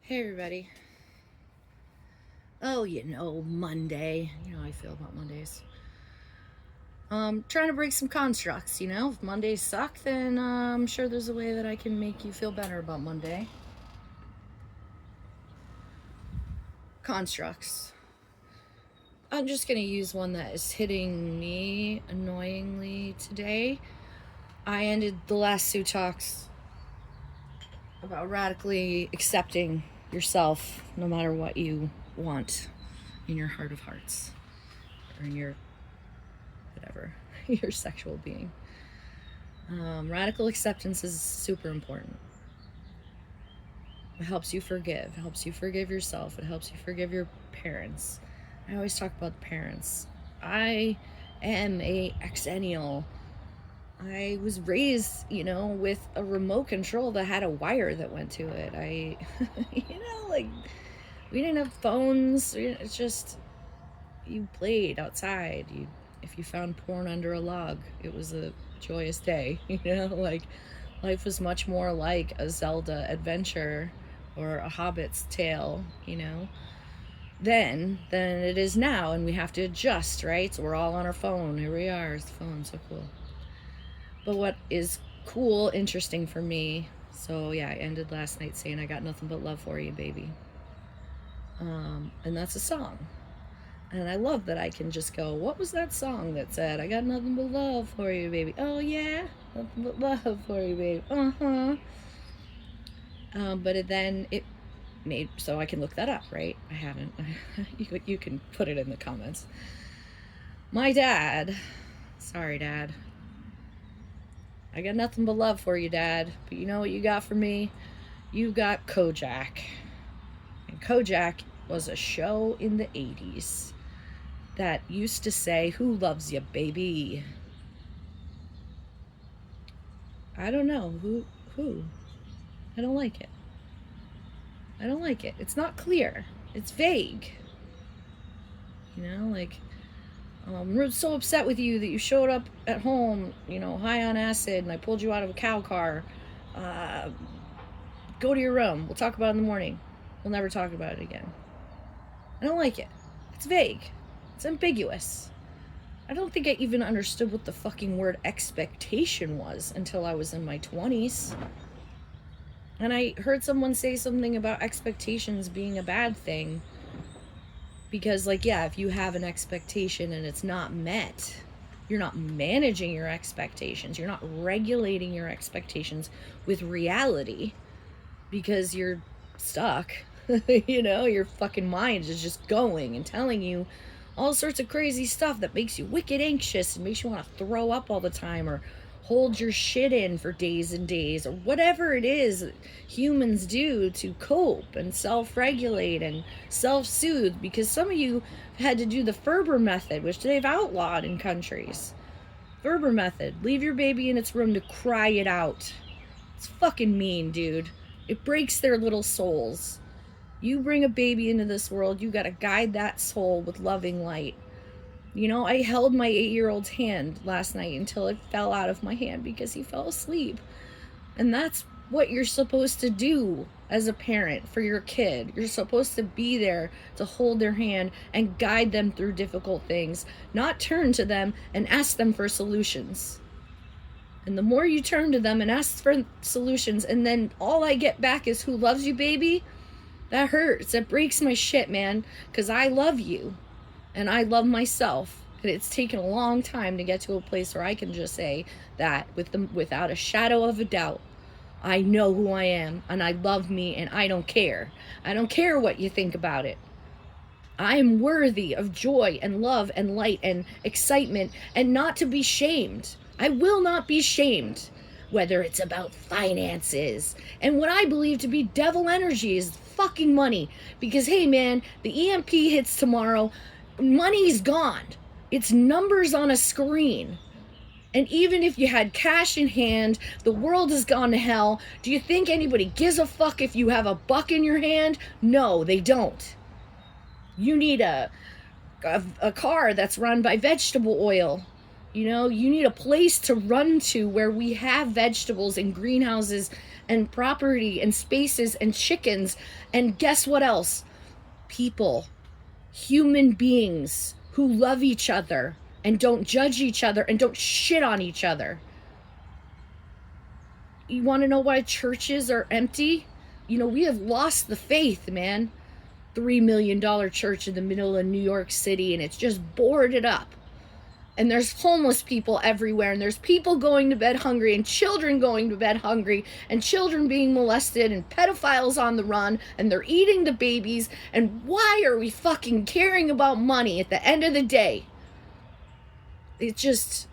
Hey everybody. Oh, Monday. You know how I feel about Mondays. Trying to break some constructs, If Mondays suck, then I'm sure there's a way that I can make you feel better about Monday. Constructs. I'm just gonna use one that is hitting me annoyingly today. I ended the last two talks about radically accepting yourself no matter what you want in your heart of hearts or in your whatever, your sexual being. Radical acceptance is super important. It helps you forgive. It helps you forgive yourself. It helps you forgive your parents. I always talk about the parents. I am a exennial. I was raised, with a remote control that had a wire that went to it. We didn't have phones. It's just, you played outside. If you found porn under a log, it was a joyous day. Life was much more like a Zelda adventure or a Hobbit's tale, than it is now. And we have to adjust, right? So we're all on our phone. Here we are. The phone's so cool. But what is cool, interesting for me, so yeah, I ended last night saying I got nothing but love for you, baby. And that's a song. And I love that I can just go, what was that song that said, I got nothing but love for you, baby? Oh, yeah, nothing but love for you, baby. Uh-huh. But it made, so I can look that up, right? I haven't. You can put it in the comments. My dad, sorry, Dad. I got nothing but love for you, Dad. But you know what you got for me? You got Kojak. And Kojak was a show in the 80s that used to say, who loves you, baby? I don't know. Who? I don't like it. I don't like it. It's not clear. It's vague. I'm so upset with you that you showed up at home, high on acid, and I pulled you out of a cow car. Go to your room. We'll talk about it in the morning. We'll never talk about it again. I don't like it. It's vague. It's ambiguous. I don't think I even understood what the fucking word expectation was until I was in my 20s. And I heard someone say something about expectations being a bad thing. Because, if you have an expectation and it's not met, you're not managing your expectations. You're not regulating your expectations with reality because you're stuck. Your fucking mind is just going and telling you all sorts of crazy stuff that makes you wicked anxious and makes you want to throw up all the time or hold your shit in for days and days or whatever it is humans do to cope and self-regulate and self-soothe, because some of you had to do the Ferber method, which they've outlawed in countries. Ferber method, leave your baby in its room to cry it out. It's fucking mean, dude. It breaks their little souls. You bring a baby into this world, you gotta guide that soul with loving light. I held my 8-year-old's hand last night until it fell out of my hand because he fell asleep. And that's what you're supposed to do as a parent for your kid. You're supposed to be there to hold their hand and guide them through difficult things, not turn to them and ask them for solutions. And the more you turn to them and ask for solutions, and then all I get back is, who loves you, baby? That hurts. That breaks my shit, man. Because I love you. And I love myself. And it's taken a long time to get to a place where I can just say that without a shadow of a doubt. I know who I am. And I love me. And I don't care. I don't care what you think about it. I am worthy of joy and love and light and excitement, and not to be shamed. I will not be shamed. Whether it's about finances and what I believe to be devil energy is fucking money. Because, hey man, the EMP hits tomorrow. Money's gone. It's numbers on a screen. And even if you had cash in hand, the world has gone to hell. Do you think anybody gives a fuck if you have a buck in your hand? No, they don't. You need a car that's run by vegetable oil. You know, you need a place to run to where we have vegetables and greenhouses and property and spaces and chickens. And guess what else? People, human beings who love each other and don't judge each other and don't shit on each other. You want to know why churches are empty? You know, we have lost the faith, man. $3 million church in the middle of New York City, and it's just boarded up. And there's homeless people everywhere, and there's people going to bed hungry, and children going to bed hungry, and children being molested, and pedophiles on the run, and they're eating the babies. And why are we fucking caring about money at the end of the day? It just...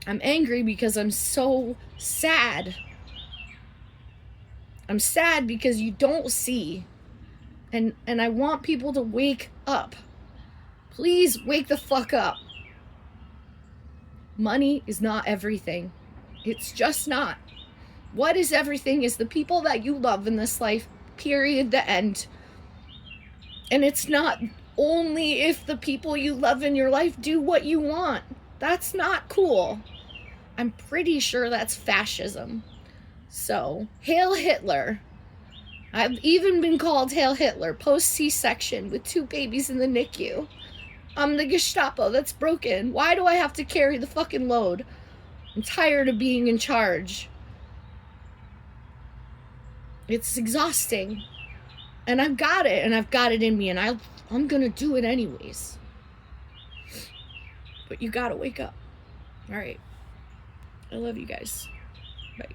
I'm angry because I'm so sad. I'm sad because you don't see. And I want people to wake up. Please wake the fuck up. Money is not everything. It's just not. What is everything is the people that you love in this life, period, the end. And it's not only if the people you love in your life do what you want. That's not cool. I'm pretty sure that's fascism. So, Hail Hitler. I've even been called Hail Hitler post C-section with 2 babies in the NICU. I'm the Gestapo that's broken. Why do I have to carry the fucking load? I'm tired of being in charge. It's exhausting. And I've got it, and I've got it in me, and I'm gonna do it anyways. But you gotta wake up. Alright. I love you guys. Bye.